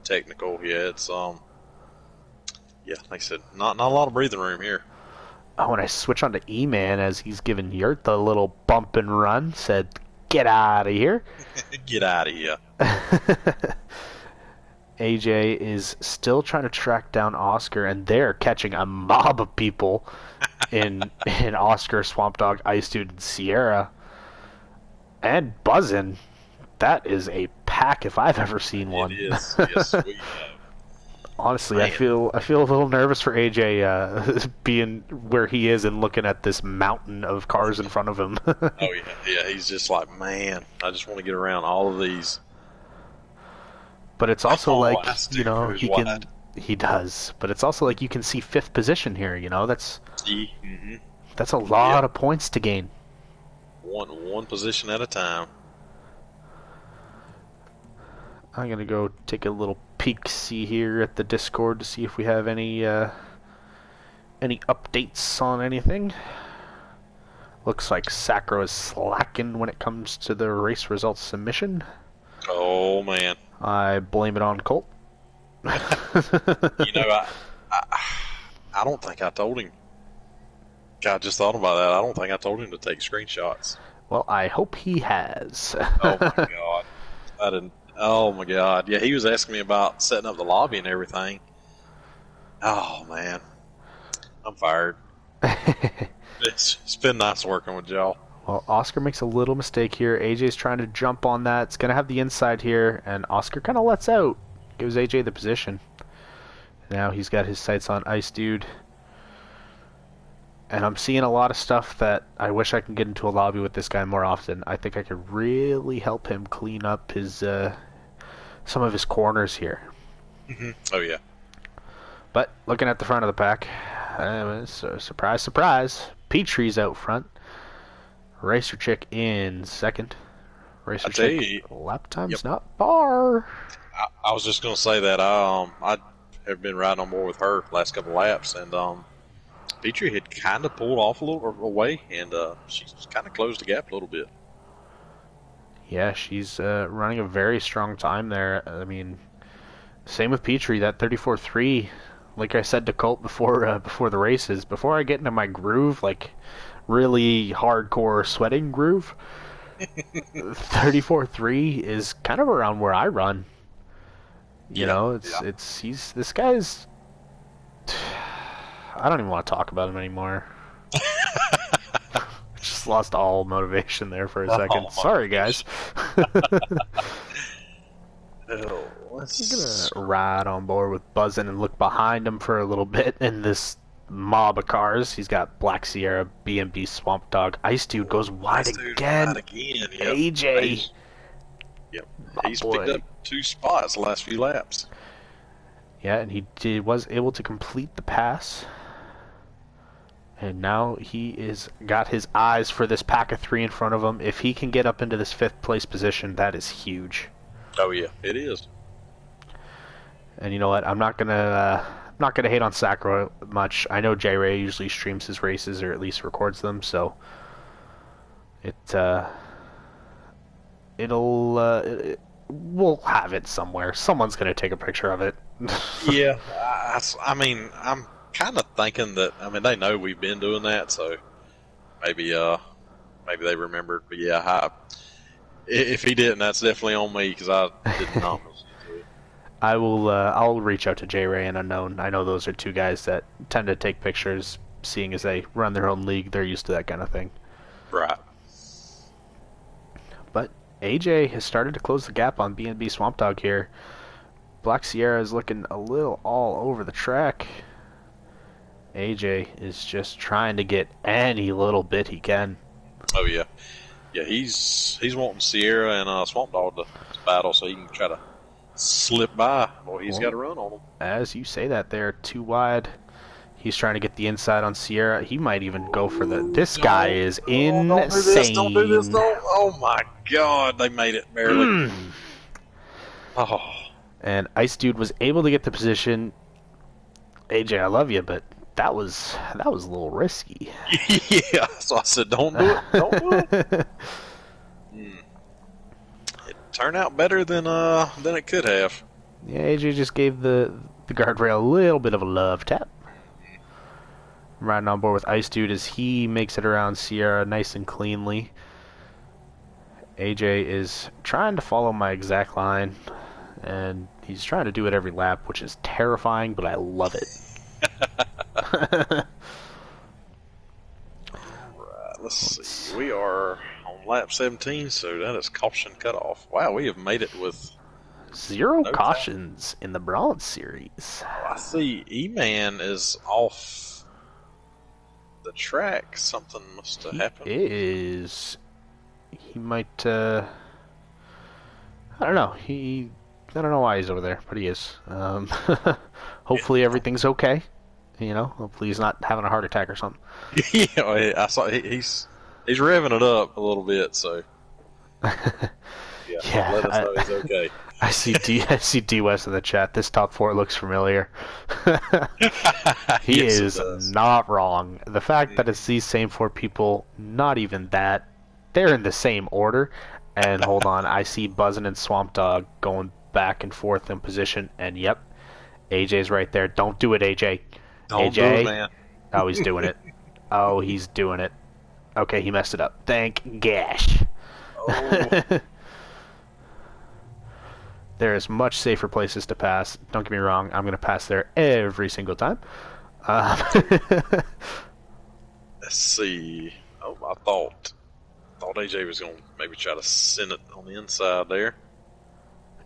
technical. Yeah, it's yeah, like I said, not a lot of breathing room here. Oh, and I switch on to E-Man as he's giving Yurt the little bump and run, said, "Get out of here." Get out of here. AJ is still trying to track down Oscar, and they're catching a mob of people in Oscar, Swamp Dog, Ice Dude, and Sierra. And buzzing. That is a pack if I've ever seen one. It is. Yes, we have. Honestly, Man. I feel a little nervous for AJ being where he is and looking at this mountain of cars in front of him. Oh yeah. He's just like, man, I just want to get around all of these. But it's also like, wide. he does. But it's also like you can see 5th position here, that's Mm-hmm. that's a lot of points to gain. One position at a time. I'm gonna go take a little peek see here at the Discord to see if we have any updates on anything. Looks like Sacro is slacking when it comes to the race results submission. Oh man. I blame it on Colt. I don't think I told him. God, I just thought about that. I don't think I told him to take screenshots. Well, I hope he has. Oh my god. I didn't. Oh my god. Yeah, he was asking me about setting up the lobby and everything. Oh man. I'm fired. It's been nice working with y'all. Well, Oscar makes a little mistake here. AJ's trying to jump on that. It's going to have the inside here, and Oscar kind of lets out. Gives AJ the position. Now he's got his sights on Ice Dude. And I'm seeing a lot of stuff that I wish I could get into a lobby with this guy more often. I think I could really help him clean up his some of his corners here. Oh, yeah. But looking at the front of the pack, surprise, surprise. Petrie's out front. Racer Chick in second. Racer Chick, lap time's not bar. I was just going to say that I have been riding on board with her last couple laps, and Petrie had kind of pulled off a little away, and she's kind of closed the gap a little bit. Yeah, she's running a very strong time there. I mean, same with Petrie, that 34.3. Like I said to Colt before the races, before I get into my groove, like really hardcore sweating groove, 34.3 is kind of around where I run. You know, this guy's. I don't even want to talk about him anymore. Just lost all motivation there for a second. Sorry, guys. He's gonna ride on board with Buzzin' and look behind him for a little bit in this mob of cars. He's got Black Sierra, BMB, Swamp Dog. Ice Dude goes wide again. Yep. AJ. Yep. He's picked up 2 spots the last few laps. Yeah, and he was able to complete the pass. And now he is got his eyes for this pack of 3 in front of him. If he can get up into this 5th place position, that is huge. Oh yeah, it is. And you know what? I'm not gonna hate on Sacro much. I know J Ray usually streams his races or at least records them, so we'll have it somewhere. Someone's gonna take a picture of it. Yeah, I mean, I'm kind of thinking that. I mean, they know we've been doing that, so maybe they remembered. But yeah, if he didn't, that's definitely on me because I did not. I will. I'll reach out to J Ray and Unknown. I know those are 2 guys that tend to take pictures, seeing as they run their own league. They're used to that kind of thing. Right. But AJ has started to close the gap on B&B Swamp Dog here. Black Sierra is looking a little all over the track. AJ is just trying to get any little bit he can. Oh yeah, yeah. He's wanting Sierra and Swamp Dog to battle so he can try to slip by. Boy, he's got to run on them. As you say that, they're too wide. He's trying to get the inside on Sierra. He might even go for the. This guy is insane. Don't do this. Oh my God, they made it barely. Oh. And Ice Dude was able to get the position. AJ, I love you, but that was a little risky. Yeah, so I said, don't do it. Don't do it. It turned out better than it could have. Yeah, AJ just gave the guardrail a little bit of a love tap. I'm riding on board with Ice Dude as he makes it around Sierra nice and cleanly. AJ is trying to follow my exact line, and he's trying to do it every lap, which is terrifying, but I love it. Alright, let's see. We are on lap 17, so that is caution cutoff. Wow, we have made it with 0 cautions in the Bronze Series. I see E-Man is off the track. Something must have happened. He might, I don't know. I don't know why he's over there, but he is. Hopefully everything's okay. You know, hopefully he's not having a heart attack or something. Yeah, I saw he's revving it up a little bit, so yeah, let us know he's okay. I see D West in the chat. This top 4 looks familiar. He Yes, is not wrong. The fact that it's these same 4 people, not even that, they're in the same order. And hold on, I see Buzzin' and Swamp Dog going back and forth in position, and yep, AJ's right there. Don't do it, AJ. Don't AJ. do it, man. Oh, he's doing it. Oh, he's doing it. Okay, he messed it up. Thank gosh. Oh. There is much safer places to pass. Don't get me wrong. I'm going to pass there every single time. Let's see. Oh, I thought thought AJ was going to maybe try to send it on the inside there.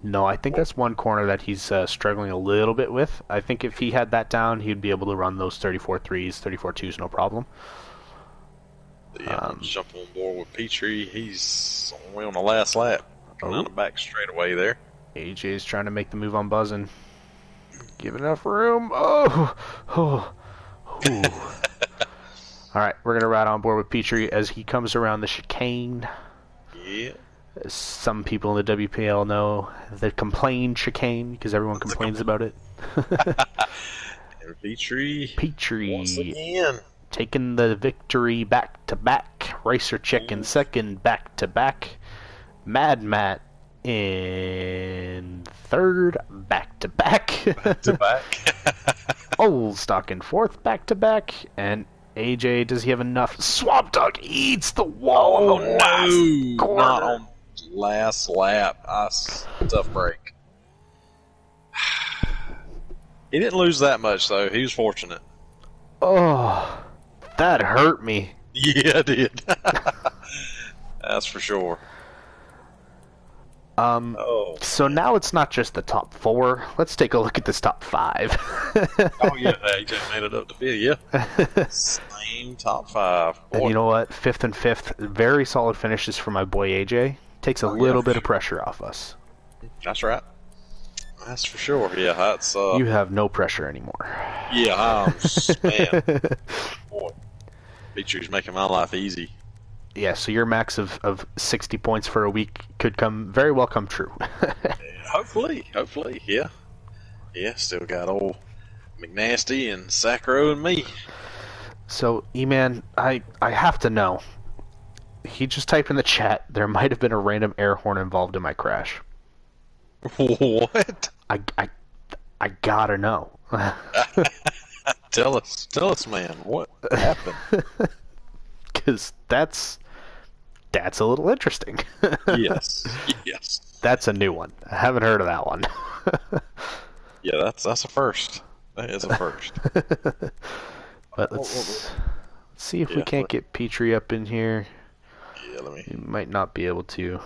No, I think that's one corner that he's struggling a little bit with. I think if he had that down, he'd be able to run those 34 threes, 34 twos, no problem. Yeah, jump on board with Petrie. He's only on the last lap. On the back straightaway there. AJ's trying to make the move on buzzing. Give enough room. Oh. All right, we're going to ride on board with Petrie as he comes around the chicane. Yeah. As some people in the WPL know, the complain chicane, because everyone complains about it. And Petrie. Once again. Taking the victory back-to-back. Racer Chick in second, back-to-back. Mad Matt in third, back-to-back. Old Stock in fourth, back-to-back. And AJ, does he have enough? Swamp Dog eats the wall on the last corner. Not on last lap. Tough break. He didn't lose that much, though. He was fortunate. Oh, that hurt me. Yeah, it did. That's for sure. So now it's not just the top 4. Let's take a look at this top 5. Oh, yeah. AJ made it up to 5th, yeah. Same top 5. Boy. And you know what? 5th and 5th, very solid finishes for my boy AJ. Takes a little bit of pressure off us. That's right. That's for sure. Yeah, that's... You have no pressure anymore. Yeah, man. Boy. Petrie's making my life easy. Yeah, so your max of 60 points for a week could very well come true. Hopefully, yeah. Yeah, still got old McNasty and Sacro and me. So, E-Man, I have to know. He just typed in the chat, there might have been a random air horn involved in my crash. What? I gotta know. Tell us, man. What happened? Because that's a little interesting. Yes. That's a new one. I haven't heard of that one. Yeah, that's a first. That is a first. But let's see if we can't get Petrie up in here. Yeah, He might not be able to.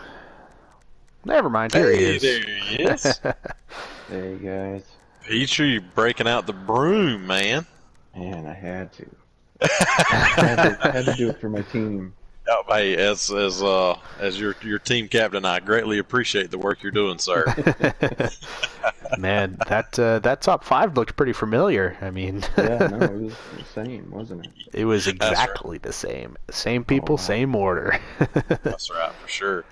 Never mind. Here he is. There he is. Hey guys. Petrie breaking out the broom, man. Man, I had to. had to do it for my team. Oh, hey, as your team captain, I greatly appreciate the work you're doing, sir. Man, that top 5 looked pretty familiar. I mean, yeah, no, it was the same, wasn't it? It was exactly the same. Same people, same order. That's right, for sure.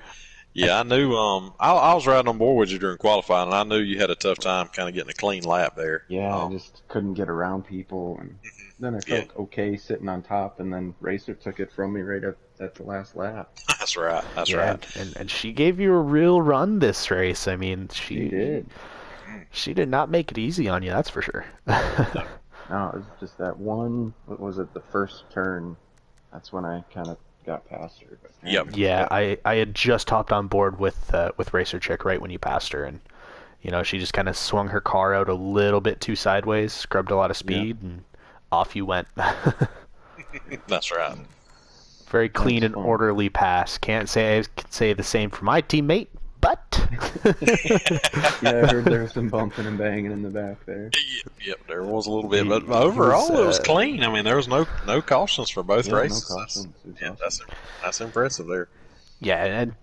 Yeah, I knew. I was riding on board with you during qualifying, and I knew you had a tough time kind of getting a clean lap there. Yeah, I just couldn't get around people, and then I felt okay sitting on top, and then Racer took it from me right at the last lap. That's right. That's right. And she gave you a real run this race. I mean, she did. She did not make it easy on you, that's for sure. No, it was just that one. What was it? The first turn. That's when I kind of got past her. But, yep. Yeah, I had just hopped on board with Racer Chick right when you passed her, and she just kind of swung her car out a little bit too sideways, scrubbed a lot of speed, and off you went. That's right. Very clean and orderly pass. Can't say I can say the same for my teammate, but yeah, I heard there was some bumping and banging in the back there. Yep, there was a little bit, but overall it was clean. I mean, there was no cautions for both races. No cautions. That's impressive there. Yeah, and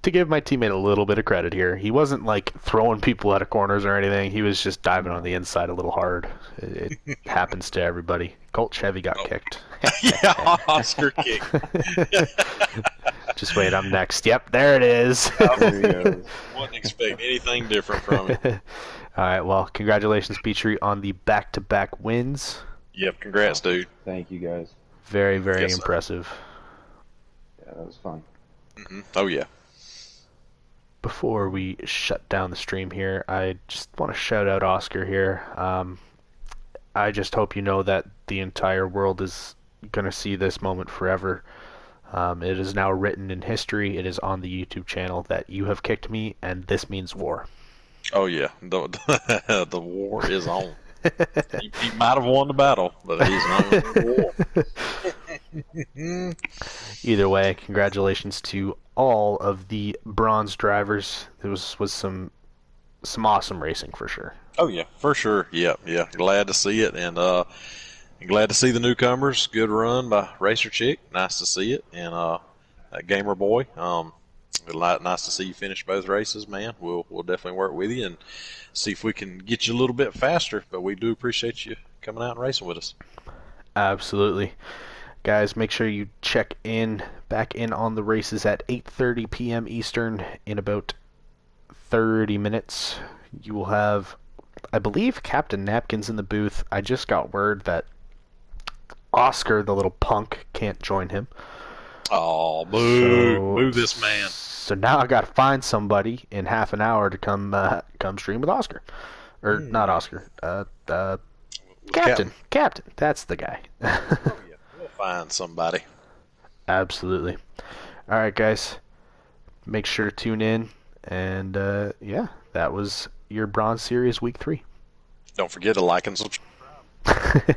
to give my teammate a little bit of credit here, he wasn't like throwing people out of corners or anything. He was just diving on the inside a little hard. It happens to everybody. Colt Chevy got kicked. Yeah, Oscar kick. Just wait, I'm next. Yep, there it is. There he goes. Wouldn't expect anything different from it. All right, well, congratulations, Petrie, on the back-to-back wins. Yep, congrats, dude. Thank you, guys. Very, very impressive. Yeah, that was fun. Mm-hmm. Oh, yeah. Before we shut down the stream here, I just want to shout out Oscar here. I just hope you know that the entire world is going to see this moment forever. It is now written in history. It is on the YouTube channel that you have kicked me, and this means war. Oh, yeah. The war is on. He might have won the battle, but he's not in the war. Mm. Either way, congratulations to all of the bronze drivers. It was some awesome racing for sure. Oh yeah, for sure. Yeah, yeah. Glad to see it, and glad to see the newcomers. Good run by Racer Chick. Nice to see it, and that Gamer Boy. Nice to see you finish both races, man. We'll definitely work with you and see if we can get you a little bit faster. But we do appreciate you coming out and racing with us. Absolutely. Guys, make sure you check in back in on the races at 8:30 p.m. Eastern in about 30 minutes. You will have, I believe, Captain Napkins in the booth. I just got word that Oscar, the little punk, can't join him. Oh, boo, So boo this man. so now I got to find somebody in half an hour to come stream with Oscar, or not Mm, Oscar. with Captain, Captain. Captain. That's the guy. Oh yeah, we'll find somebody. Absolutely. All right, guys. Make sure to tune in. And yeah, that was your Bronze Series Week 3. Don't forget to like and subscribe.